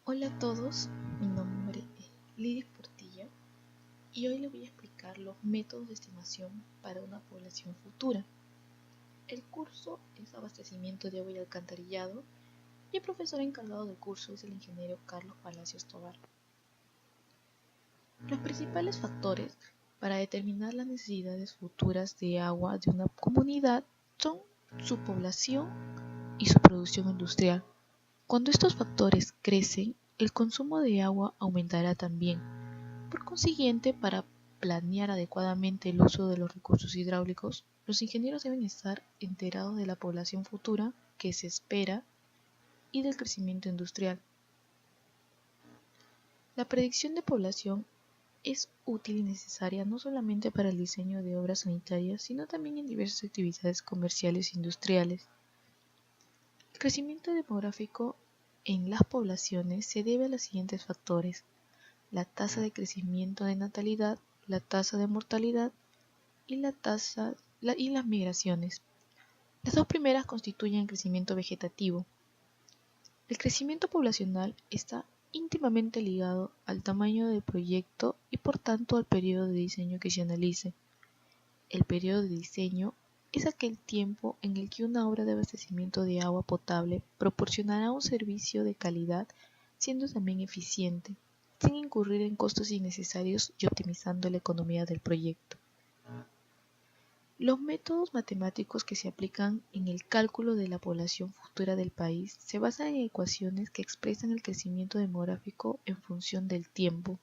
Hola a todos, mi nombre es Lidia Portilla y hoy les voy a explicar los métodos de estimación para una población futura. El curso es abastecimiento de agua y alcantarillado y el profesor encargado del curso es el ingeniero Carlos Palacios Tovar. Los principales factores para determinar las necesidades futuras de agua de una comunidad son su población y su producción industrial. Cuando estos factores crecen, el consumo de agua aumentará también. Por consiguiente, para planear adecuadamente el uso de los recursos hidráulicos, los ingenieros deben estar enterados de la población futura que se espera y del crecimiento industrial. La predicción de población es útil y necesaria no solamente para el diseño de obras sanitarias, sino también en diversas actividades comerciales e industriales. El crecimiento demográfico en las poblaciones se debe a los siguientes factores: la tasa de crecimiento de natalidad, la tasa de mortalidad y las migraciones. Las dos primeras constituyen el crecimiento vegetativo. El crecimiento poblacional está íntimamente ligado al tamaño del proyecto y por tanto al periodo de diseño que se analice. El periodo de diseño es aquel tiempo en el que una obra de abastecimiento de agua potable proporcionará un servicio de calidad, siendo también eficiente, sin incurrir en costos innecesarios y optimizando la economía del proyecto. Los métodos matemáticos que se aplican en el cálculo de la población futura del país se basan en ecuaciones que expresan el crecimiento demográfico en función del tiempo.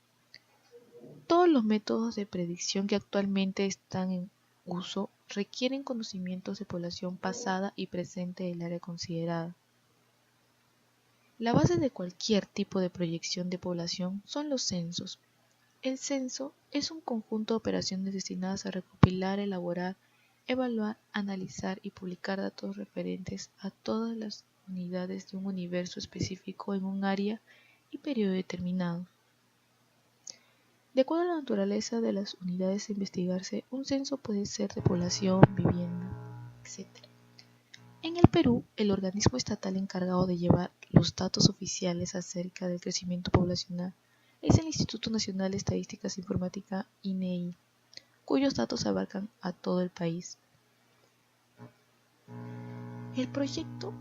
Todos los métodos de predicción que actualmente están en uso requieren conocimientos de población pasada y presente del área considerada. La base de cualquier tipo de proyección de población son los censos. El censo es un conjunto de operaciones destinadas a recopilar, elaborar, evaluar, analizar y publicar datos referentes a todas las unidades de un universo específico en un área y periodo determinado. De acuerdo a la naturaleza de las unidades a investigarse, un censo puede ser de población, vivienda, etc. En el Perú, el organismo estatal encargado de llevar los datos oficiales acerca del crecimiento poblacional es el Instituto Nacional de Estadísticas e Informática (INEI), cuyos datos abarcan a todo el país. El proyecto,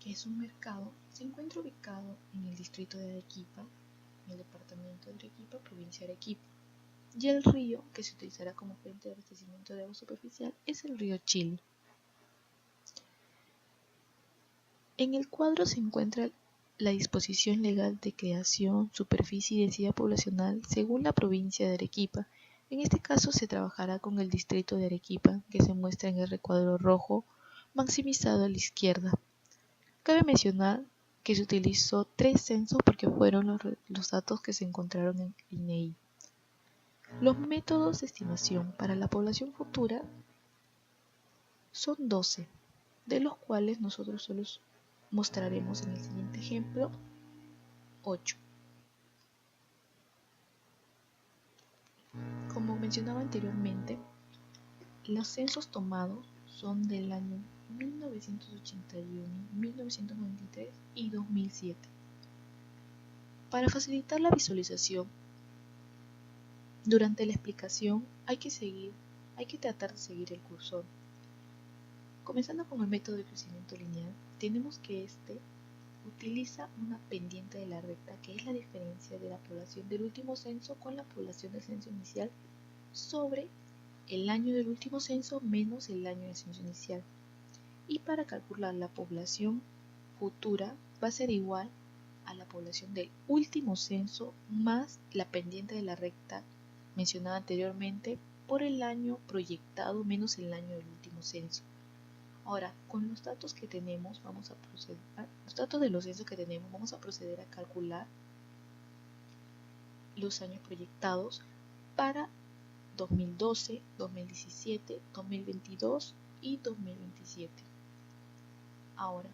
que es un mercado, se encuentra ubicado en el distrito de Arequipa, en el departamento de Arequipa, provincia de Arequipa, y el río que se utilizará como fuente de abastecimiento de agua superficial es el río Chili. En el cuadro se encuentra la disposición legal de creación, superficie y densidad poblacional según la provincia de Arequipa. En este caso se trabajará con el distrito de Arequipa, que se muestra en el recuadro rojo maximizado a la izquierda. Cabe mencionar que se utilizó 3 censos porque fueron los datos que se encontraron en INEI. Los métodos de estimación para la población futura son 12, de los cuales nosotros solo mostraremos en el siguiente ejemplo 8. Como mencionaba anteriormente, los censos tomados son del año 1981, 1993 y 2007. Para facilitar la visualización, durante la explicación hay que tratar de seguir el cursor. Comenzando con el método de crecimiento lineal, tenemos que este utiliza una pendiente de la recta, que es la diferencia de la población del último censo con la población del censo inicial sobre el año del último censo menos el año del censo inicial. Y para calcular la población futura va a ser igual a la población del último censo más la pendiente de la recta mencionada anteriormente por el año proyectado menos el año del último censo. Ahora, con los datos que tenemos, los datos de los censos que tenemos, vamos a proceder a calcular los años proyectados para 2012, 2017, 2022 y 2027. Ahora,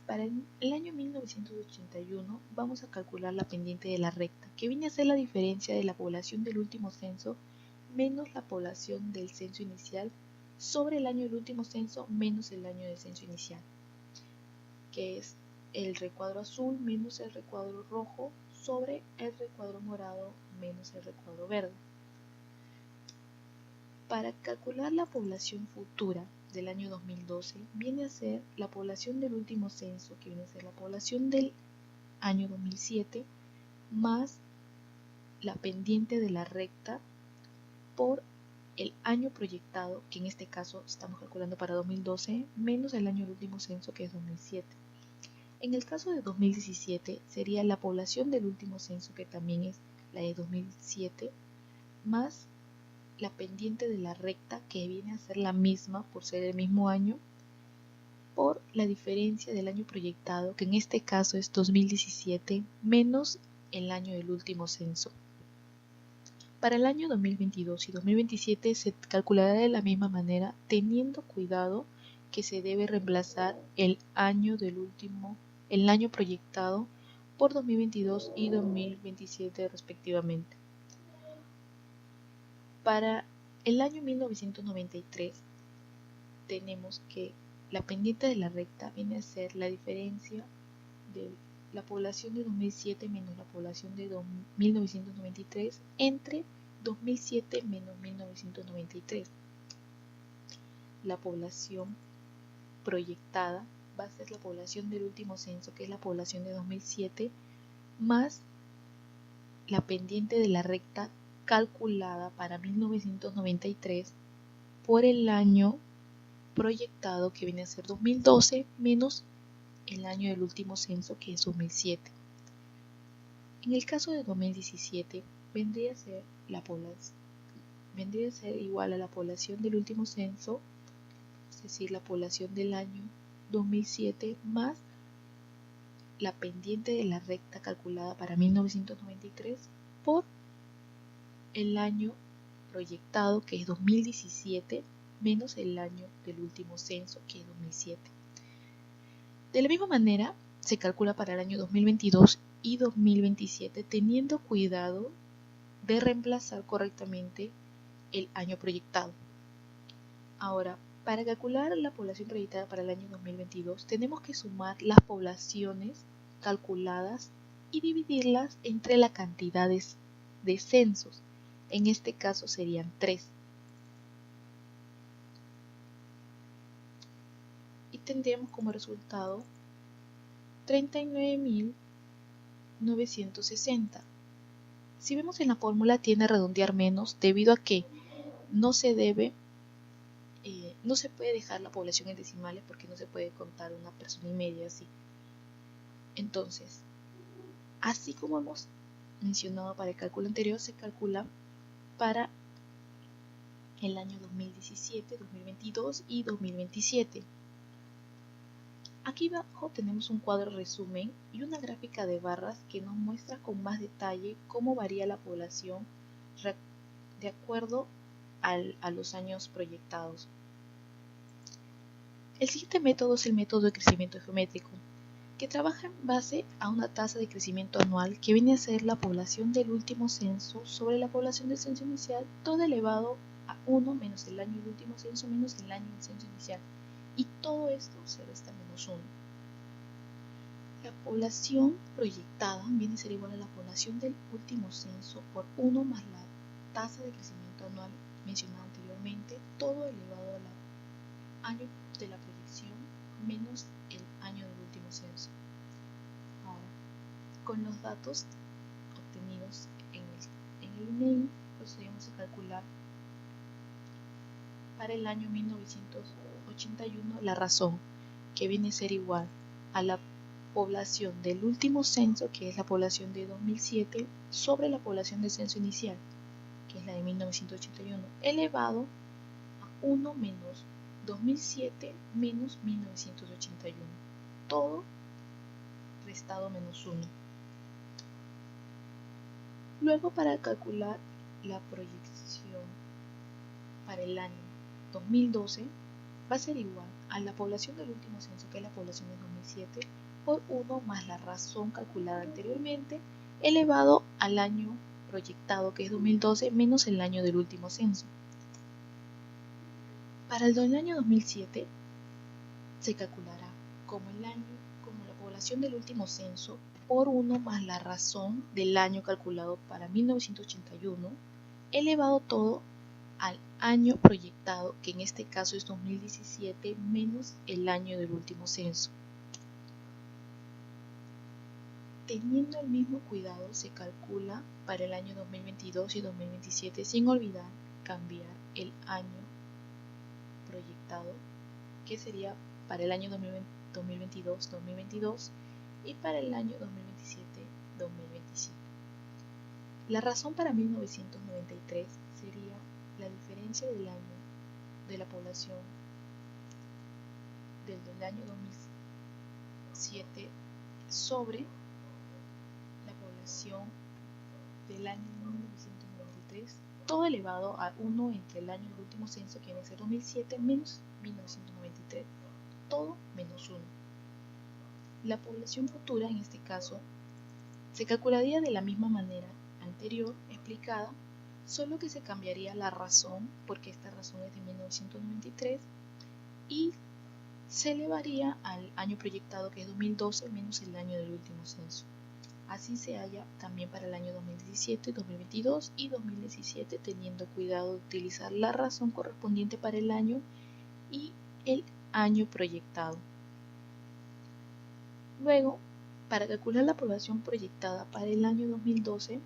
para el año 1981 vamos a calcular la pendiente de la recta, que viene a ser la diferencia de la población del último censo menos la población del censo inicial sobre el año del último censo menos el año del censo inicial, que es el recuadro azul menos el recuadro rojo sobre el recuadro morado menos el recuadro verde. Para calcular la población futura del año 2012 viene a ser la población del último censo, que viene a ser la población del año 2007 más la pendiente de la recta por el año proyectado, que en este caso estamos calculando para 2012, menos el año del último censo, que es 2007. En el caso de 2017 sería la población del último censo, que también es la de 2007, más la pendiente de la recta, que viene a ser la misma por ser el mismo año, por la diferencia del año proyectado, que en este caso es 2017, menos el año del último censo. Para el año 2022 y 2027 se calculará de la misma manera, teniendo cuidado que se debe reemplazar el año proyectado por 2022 y 2027 respectivamente. Para el año 1993 tenemos que la pendiente de la recta viene a ser la diferencia de la población de 2007 menos la población de 1993 entre 2007 menos 1993. La población proyectada va a ser la población del último censo, que es la población de 2007, más la pendiente de la recta calculada para 1993 por el año proyectado, que viene a ser 2012, menos el año del último censo, que es 2007. En el caso de 2017 vendría a ser igual a la población del último censo, es decir, la población del año 2007 más la pendiente de la recta calculada para 1993 por el año proyectado, que es 2017, menos el año del último censo, que es 2007. De la misma manera, se calcula para el año 2022 y 2027, teniendo cuidado de reemplazar correctamente el año proyectado. Ahora, para calcular la población proyectada para el año 2022, tenemos que sumar las poblaciones calculadas y dividirlas entre la cantidad de censos. En este caso serían 3. Y tendríamos como resultado 39.960. Si vemos en la fórmula tiende a redondear menos debido a que no se puede dejar la población en decimales porque no se puede contar una persona y media así. Entonces, así como hemos mencionado para el cálculo anterior, se calcula para el año 2017, 2022 y 2027. Aquí abajo tenemos un cuadro resumen y una gráfica de barras que nos muestra con más detalle cómo varía la población de acuerdo a los años proyectados. El siguiente método es el método de crecimiento geométrico, que trabaja en base a una tasa de crecimiento anual que viene a ser la población del último censo sobre la población del censo inicial, todo elevado a 1 menos el año del último censo menos el año del censo inicial, y todo esto se resta menos 1. La población proyectada viene a ser igual a la población del último censo por 1 más la tasa de crecimiento anual mencionada anteriormente, todo elevado al año de la proyección menos el año del último censo. Ahora, con los datos obtenidos en el INEI, procedemos a calcular para el año 1981 la razón, que viene a ser igual a la población del último censo, que es la población de 2007, sobre la población del censo inicial, que es la de 1981, elevado a 1 menos 2007 menos 1981, todo restado menos 1. Luego, para calcular la proyección para el año 2012 va a ser igual a la población del último censo, que es la población de 2007, por 1 más la razón calculada anteriormente, elevado al año proyectado, que es 2012, menos el año del último censo. Para el año 2007 se calculará como la población del último censo por 1 más la razón del año calculado para 1981, elevado todo al año proyectado, que en este caso es 2017, menos el año del último censo. Teniendo el mismo cuidado, se calcula para el año 2022 y 2027, sin olvidar cambiar el año proyectado, que sería para el año 2022 y para el año 2027. La razón para 1993 sería la diferencia del año de la población del año 2007 sobre la población del año 1993, todo elevado a 1 entre el año del último censo, que viene a ser 2007, menos 1993, todo menos 1. La población futura, en este caso, se calcularía de la misma manera anterior explicada, solo que se cambiaría la razón, porque esta razón es de 1993, y se elevaría al año proyectado, que es 2012, menos el año del último censo. Así se halla también para el año 2017, 2022 y 2017, teniendo cuidado de utilizar la razón correspondiente para el año y el año proyectado. Luego, para calcular la población proyectada para el año 2012,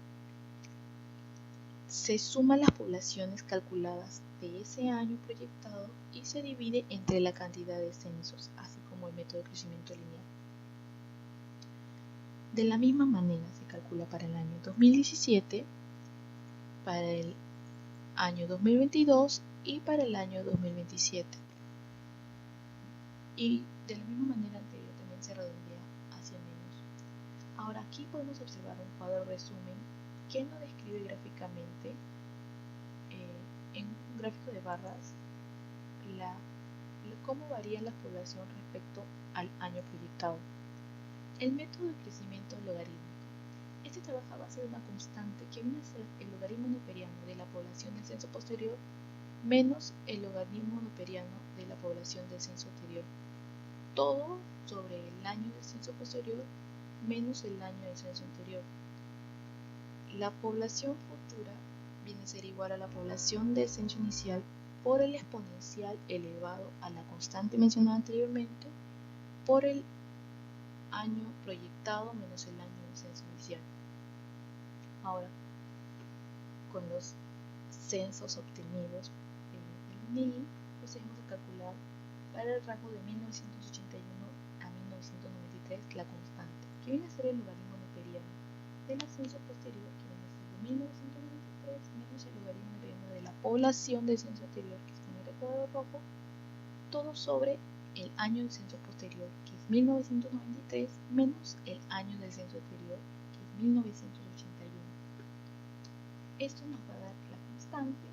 se suman las poblaciones calculadas de ese año proyectado y se divide entre la cantidad de censos, así como el método de crecimiento lineal. De la misma manera se calcula para el año 2017, para el año 2022 y para el año 2027. Y de la misma manera anterior también se redondea hacia menos. Ahora aquí podemos observar un cuadro resumen que nos describe gráficamente en un gráfico de barras cómo varía la población respecto al año proyectado. El método de crecimiento logarítmico. Este trabaja a base de una constante que viene a ser el logaritmo neuperiano de la población del censo posterior menos el logaritmo neuperiano de la población del censo anterior. Todo sobre el año del censo posterior menos el año del censo anterior. La población futura viene a ser igual a la población del censo inicial por el exponencial elevado a la constante mencionada anteriormente por el año proyectado menos el año del censo inicial. Ahora, con los censos obtenidos en el INEGI, procedemos a calcular para el rango de 1981 a 1993 la constante, que viene a ser el logaritmo neuperiano del censo posterior, que viene a ser de 1993 menos el logaritmo neuperiano de la población del censo anterior, que está en el recuadro rojo, todo sobre el año del censo posterior, que es 1993, menos el año del censo anterior, que es 1981. Esto nos va a dar la constante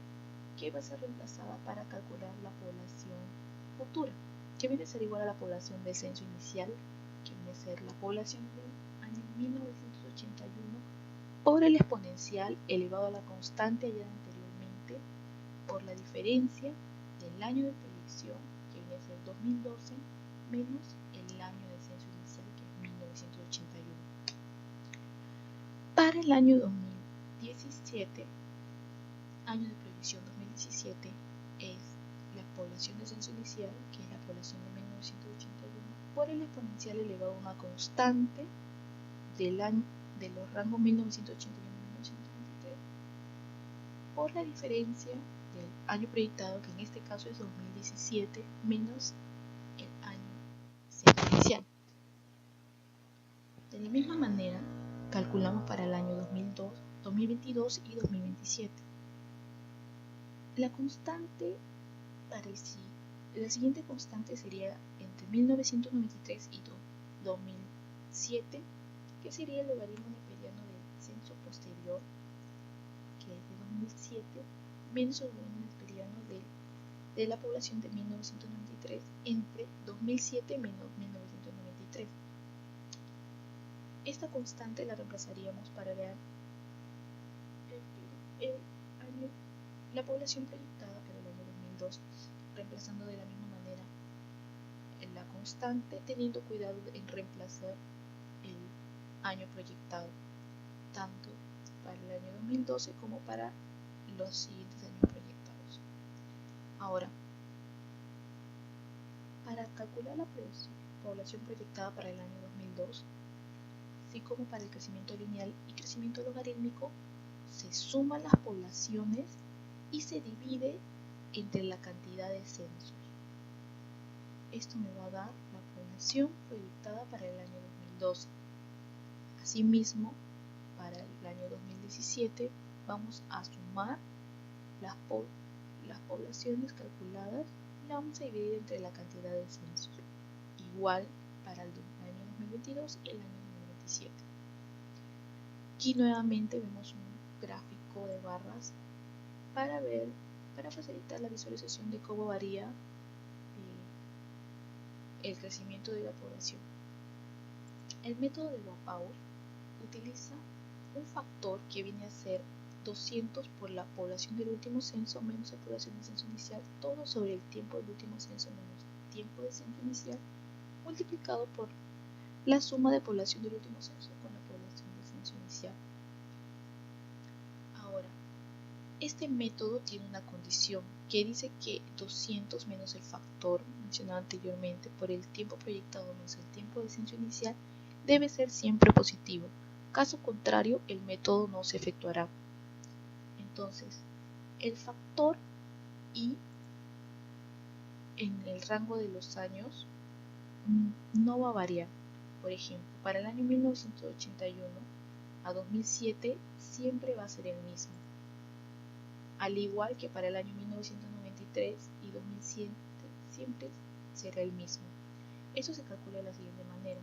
que va a ser reemplazada para calcular la población futura, que viene a ser igual a la población del censo inicial, que viene a ser la población del año 1981, por el exponencial elevado a la constante hallada anteriormente, por la diferencia del año de proyección, que viene a ser 2012, menos el año del censo inicial, que es 1981. Para el año 2017, año de proyección 2017, es la población del censo inicial, que es la población de 1981, por el exponencial elevado a una constante de los rangos 1981 y 1993, por la diferencia del año proyectado, que en este caso es 2017, menos el año censo inicial. De la misma manera, calculamos para el año 2022 y 2027. La siguiente constante sería entre 1993 y 2007, que sería el logaritmo neuperiano del censo posterior, que es de 2007, menos el logaritmo neuperiano de la población de 1993 entre 2007 menos 1993. Esta constante la reemplazaríamos para la población proyectada para el año 2002, reemplazando de la misma manera la constante, teniendo cuidado en reemplazar año proyectado, tanto para el año 2012 como para los siguientes años proyectados. Ahora, para calcular la población proyectada para el año 2002, así como para el crecimiento lineal y crecimiento logarítmico, se suman las poblaciones y se divide entre la cantidad de censos. Esto me va a dar la población proyectada para el año 2012. Asimismo, para el año 2017 vamos a sumar las poblaciones calculadas y la vamos a dividir entre la cantidad de censos. Igual para el año 2022 y el año 2027. Aquí nuevamente vemos un gráfico de barras para facilitar la visualización de cómo varía el crecimiento de la población. El método de Wapower utiliza un factor que viene a ser 200 por la población del último censo menos la población del censo inicial, todo sobre el tiempo del último censo menos el tiempo del censo inicial, multiplicado por la suma de población del último censo con la población del censo inicial. Ahora, este método tiene una condición que dice que 200 menos el factor mencionado anteriormente por el tiempo proyectado menos el tiempo del censo inicial debe ser siempre positivo. Caso contrario, el método no se efectuará. Entonces, el factor y en el rango de los años no va a variar. Por ejemplo, para el año 1981 a 2007 siempre va a ser el mismo, al igual que para el año 1993 y 2007 siempre será el mismo. Eso se calcula de la siguiente manera: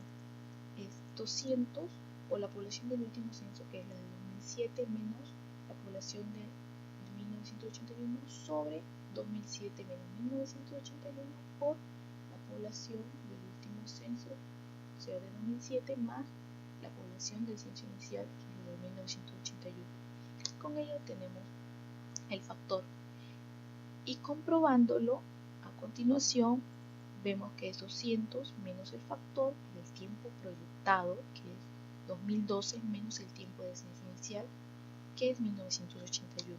es 200 por la población del último censo, que es la de 2007, menos la población de 1981 sobre 2007 menos 1981 por la población del último censo, o sea, de 2007, más la población del censo inicial, que es la de 1981. Con ello tenemos el factor, y comprobándolo a continuación vemos que es 200 menos el factor del tiempo proyectado, que es 2012, menos el tiempo de censo inicial, que es 1981,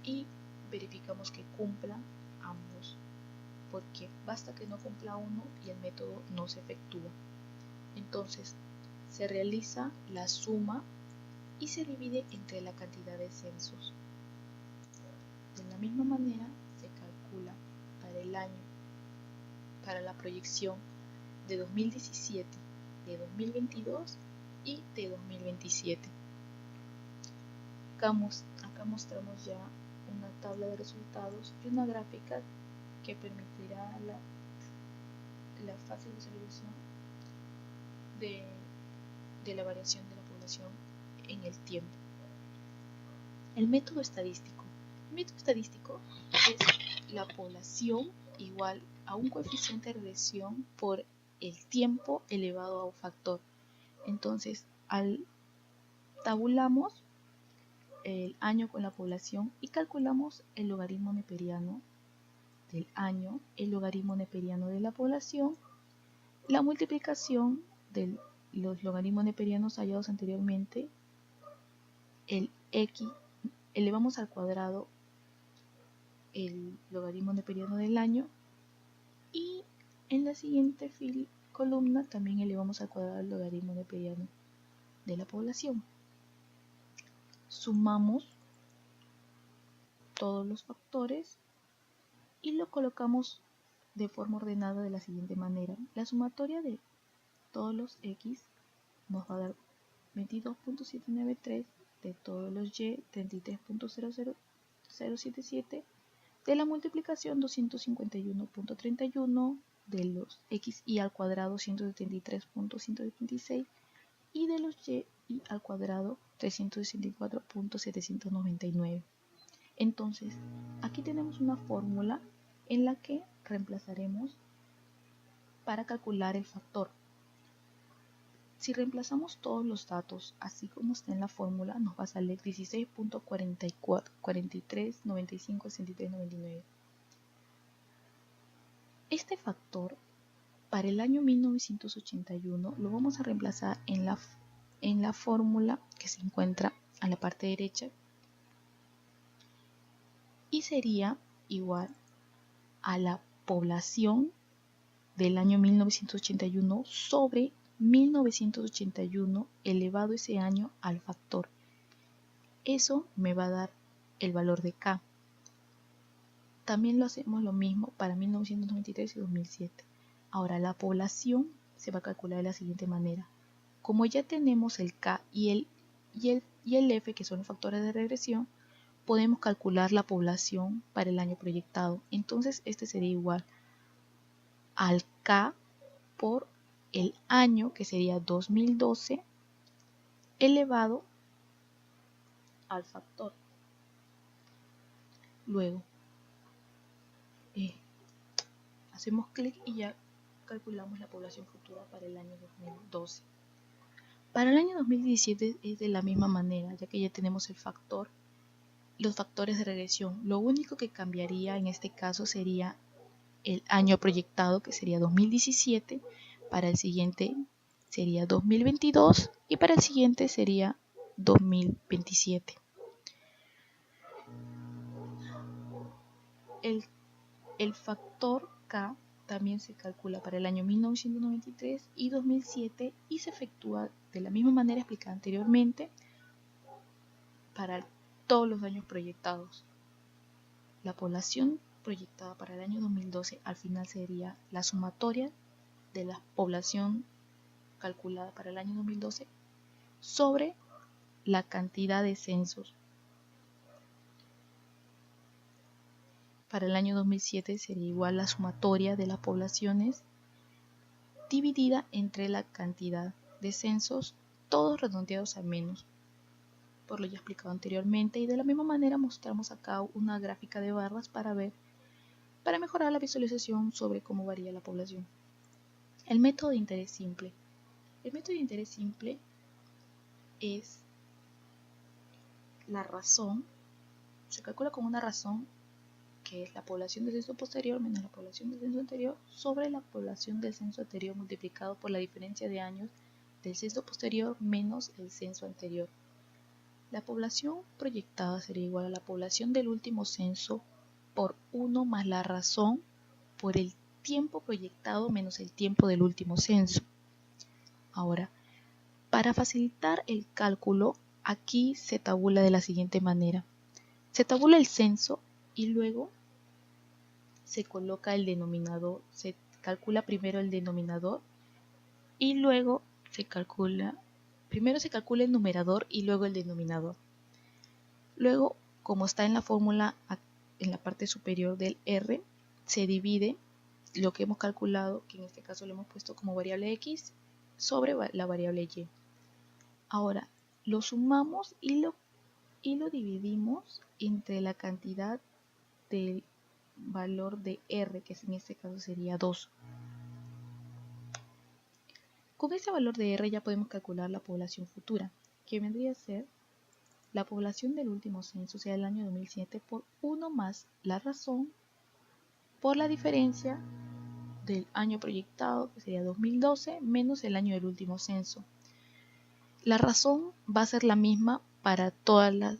y verificamos que cumpla ambos, porque basta que no cumpla uno y el método no se efectúa. Entonces se realiza la suma y se divide entre la cantidad de censos. De la misma manera se calcula para el año, para la proyección de 2017, de 2022 y de 2027. Acá mostramos ya una tabla de resultados y una gráfica que permitirá la fácil visualización de la variación de la población en el tiempo. El método estadístico. El método estadístico es la población igual a un coeficiente de regresión por el tiempo elevado a un factor. Entonces, tabulamos el año con la población y calculamos el logaritmo neperiano del año, el logaritmo neperiano de la población, la multiplicación de los logaritmos neperianos hallados anteriormente, el x, elevamos al cuadrado el logaritmo neperiano del año, y en la siguiente columna también elevamos al cuadrado el logaritmo neperiano de la población. Sumamos todos los factores y lo colocamos de forma ordenada de la siguiente manera. La sumatoria de todos los x nos va a dar 22.793, de todos los y 33.00077, de la multiplicación 251.31, de los x y al cuadrado 173.176 y de los y al cuadrado 364.799. Entonces, aquí tenemos una fórmula en la que reemplazaremos para calcular el factor. Si reemplazamos todos los datos así como está en la fórmula, nos va a salir 16.43956399. Este factor para el año 1981 lo vamos a reemplazar en la en la fórmula que se encuentra a la parte derecha y sería igual a la población del año 1981 sobre 1981 elevado ese año al factor. Eso me va a dar el valor de K. También lo hacemos lo mismo para 1993 y 2007. Ahora la población se va a calcular de la siguiente manera. Como ya tenemos el K y el F, que son los factores de regresión, podemos calcular la población para el año proyectado. Entonces este sería igual al K por el año, que sería 2012, elevado al factor. Luego hacemos clic y ya calculamos la población futura para el año 2012. Para el año 2017 es de la misma manera, ya que ya tenemos el factor, los factores de regresión. Lo único que cambiaría en este caso sería el año proyectado, que sería 2017, para el siguiente sería 2022 y para el siguiente sería 2027. El factor K también se calcula para el año 1993 y 2007 y se efectúa de la misma manera explicada anteriormente para todos los años proyectados. La población proyectada para el año 2012 al final sería la sumatoria de la población calculada para el año 2012 sobre la cantidad de censos. Para el año 2007 sería igual la sumatoria de las poblaciones dividida entre la cantidad de censos, todos redondeados a menos, por lo ya explicado anteriormente, y de la misma manera mostramos acá una gráfica de barras para mejorar la visualización sobre cómo varía la población. El método de interés simple. El método de interés simple es la razón, se calcula con una razón que es la población del censo posterior menos la población del censo anterior sobre la población del censo anterior multiplicado por la diferencia de años del censo posterior menos el censo anterior. La población proyectada sería igual a la población del último censo por 1 más la razón por el tiempo proyectado menos el tiempo del último censo. Ahora, para facilitar el cálculo, aquí se tabula de la siguiente manera. Se tabula el censo y luego se coloca el denominador, se calcula primero el denominador y luego primero se calcula el numerador y luego el denominador. Luego, como está en la fórmula en la parte superior del R, se divide lo que hemos calculado, que en este caso lo hemos puesto como variable X, sobre la variable Y. Ahora, lo sumamos y lo dividimos entre la cantidad del valor de R, que en este caso sería 2. Con ese valor de R ya podemos calcular la población futura, que vendría a ser la población del último censo, o sea, el año 2007, por 1 más la razón por la diferencia del año proyectado, que sería 2012, menos el año del último censo. La razón va a ser la misma para todas las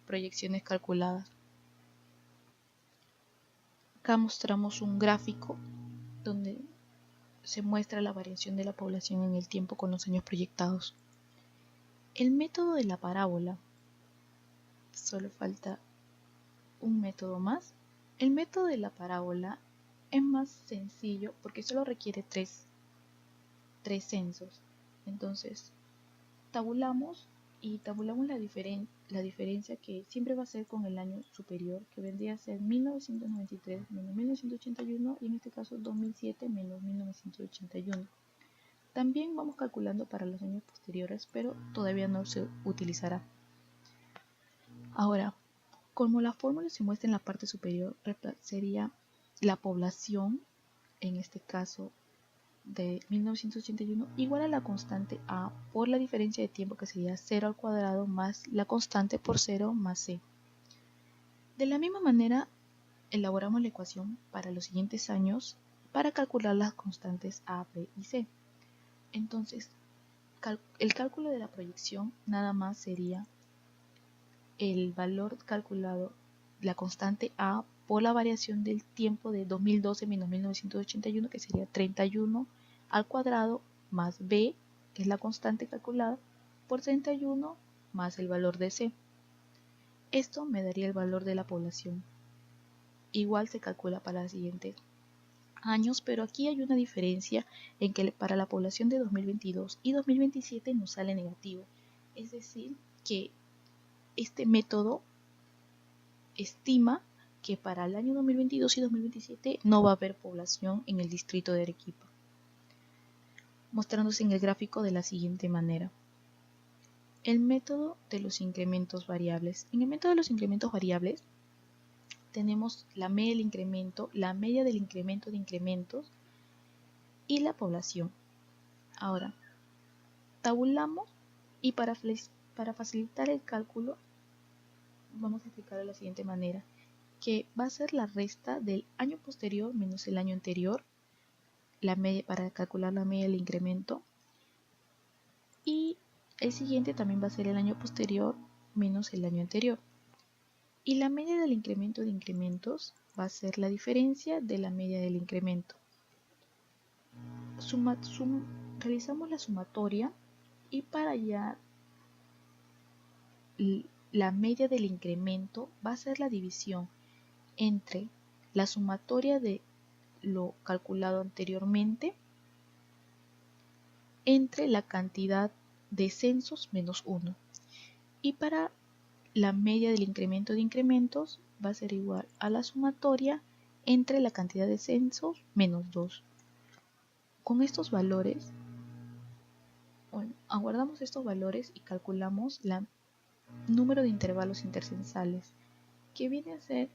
proyecciones calculadas. Acá mostramos un gráfico donde se muestra la variación de la población en el tiempo con los años proyectados. El método de la parábola, solo falta un método más. El método de la parábola es más sencillo porque solo requiere tres censos. Entonces, tabulamos la diferencia que siempre va a ser con el año superior, que vendría a ser 1993 menos 1981 y en este caso 2007 menos 1981. También vamos calculando para los años posteriores, pero todavía no se utilizará. Ahora, como la fórmula se muestra en la parte superior, sería la población, en este caso de 1981, igual a la constante A por la diferencia de tiempo, que sería 0 al cuadrado más la constante por 0 más C. De la misma manera, elaboramos la ecuación para los siguientes años para calcular las constantes A, B y C. Entonces, el cálculo de la proyección nada más sería el valor calculado, la constante A, por la variación del tiempo de 2012 menos 1981, que sería 31 al cuadrado, más B, que es la constante calculada, por 31 más el valor de C. Esto me daría el valor de la población. Igual se calcula para los siguientes años, pero aquí hay una diferencia en que para la población de 2022 y 2027 nos sale negativo. Es decir, que este método estima que para el año 2022 y 2027 no va a haber población en el distrito de Arequipa, mostrándose en el gráfico de la siguiente manera. El método de los incrementos variables. En el método de los incrementos variables tenemos la media del incremento, la media del incremento de incrementos y la población. Ahora, tabulamos y para facilitar el cálculo vamos a explicar de la siguiente manera, que va a ser la resta del año posterior menos el año anterior, la media, para calcular la media del incremento, y el siguiente también va a ser el año posterior menos el año anterior. Y la media del incremento de incrementos va a ser la diferencia de la media del incremento. Realizamos la sumatoria y para hallar la media del incremento va a ser la división entre la sumatoria de lo calculado anteriormente entre la cantidad de censos menos 1. Y para la media del incremento de incrementos va a ser igual a la sumatoria entre la cantidad de censos menos 2. Con estos valores, aguardamos estos valores y calculamos el número de intervalos intercensales, que viene a ser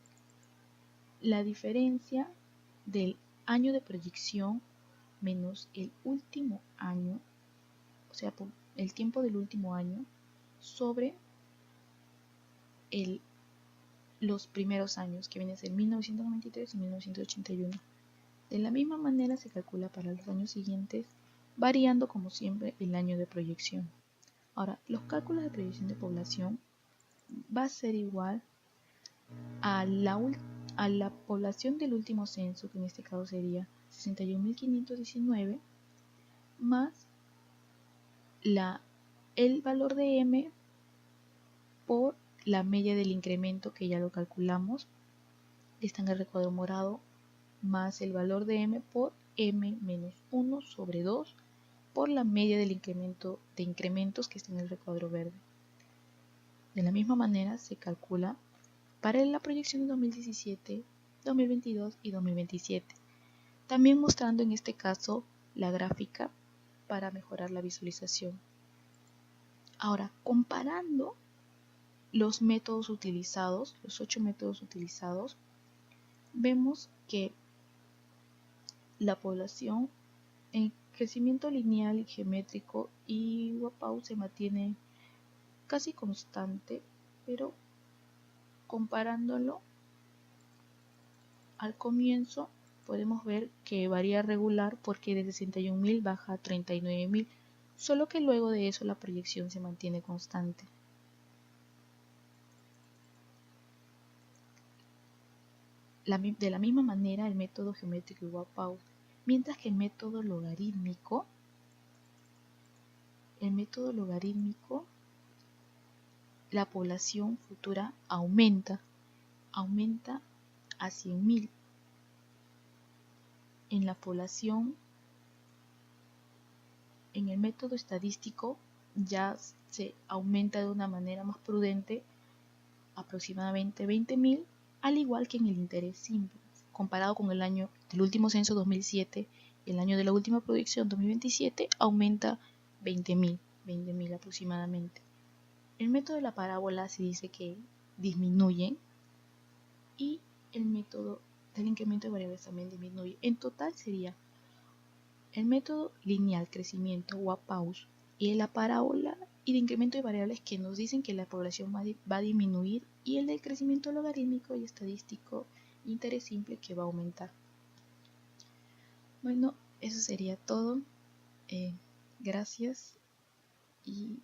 la diferencia del año de proyección menos el último año, o sea, el tiempo del último año, sobre los primeros años, que viene a ser 1993 y 1981. De la misma manera se calcula para los años siguientes, variando como siempre el año de proyección. Ahora, los cálculos de proyección de población va a ser igual a la población del último censo, que en este caso sería 61.519, más el valor de M por la media del incremento, que ya lo calculamos, está en el recuadro morado, más el valor de M por M menos 1 sobre 2 por la media del incremento de incrementos, que está en el recuadro verde. De la misma manera se calcula para la proyección de 2017, 2022 y 2027. También mostrando en este caso la gráfica para mejorar la visualización. Ahora, comparando los métodos utilizados, los 8 métodos utilizados, vemos que la población en crecimiento lineal, geométrico y Wapau se mantiene casi constante, pero comparándolo al comienzo podemos ver que varía regular porque de 61.000 baja a 39.000, solo que luego de eso la proyección se mantiene constante. De la misma manera el método geométrico y Wapau, mientras que el método logarítmico la población futura aumenta a 100.000. En la población, en el método estadístico ya se aumenta de una manera más prudente, aproximadamente 20.000, al igual que en el interés simple, comparado con el año del último censo 2007, el año de la última proyección 2027 aumenta 20.000 aproximadamente. El método de la parábola se dice que disminuye y el método del incremento de variables también disminuye. En total sería el método lineal, crecimiento o Wappaus, y la parábola y de incremento de variables que nos dicen que la población va a disminuir, y el del crecimiento logarítmico y estadístico interés simple, que va a aumentar. Bueno, eso sería todo. Gracias. y